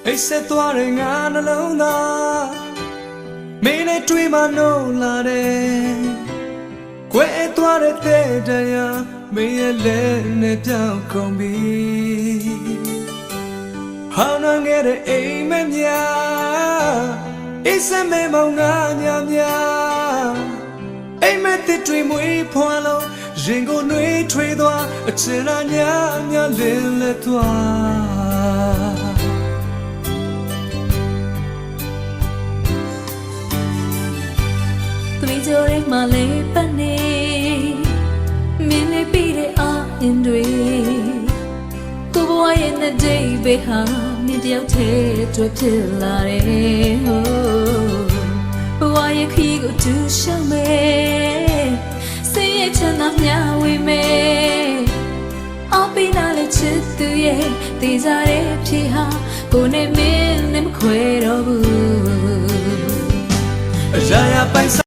အိတ်ဆက်သွားတဲ့ငါနှလုံးသားမင်းနဲ့တွေ့မှနိုးလာတယ်ကွယ်သွားတဲ့တဲ့တရားမင်းရဲ့လက်နဲ့ပြောင်းကုန်ပြီဟောင်းနှံခဲ့တဲ့အိမ်မက်များအိတ်ဆက်မဲမောင်ငါညာများအိမ်မက်တစ်တွေမွေးဖွာလို့ရင်ကိုနှွေးထွေးသွားအချင်နာညာညာလင်းလက်သွားကြိုရဲမလေးပနေမင်းလေးပြီးတဲ့အရင်တွေကိုဘဝရဲ့နဲ့ဒိတ်ပဲဟာမင်းတယောက်တည်းတွေ့ဖြစ်လာတယ်ဟိုဘဝရဲ့ခီးကိုတူရှောင်းမယ်စိတ်ရဲ့ချမ်းသာမျှဝေမယ်အပိနာလေးချစ်သူရဲ့တည်ကြတဲ့ဖြေဟာကိုနဲ့မင်းနဲ့မခွဲတော့ဘူးအရာရာပိုင်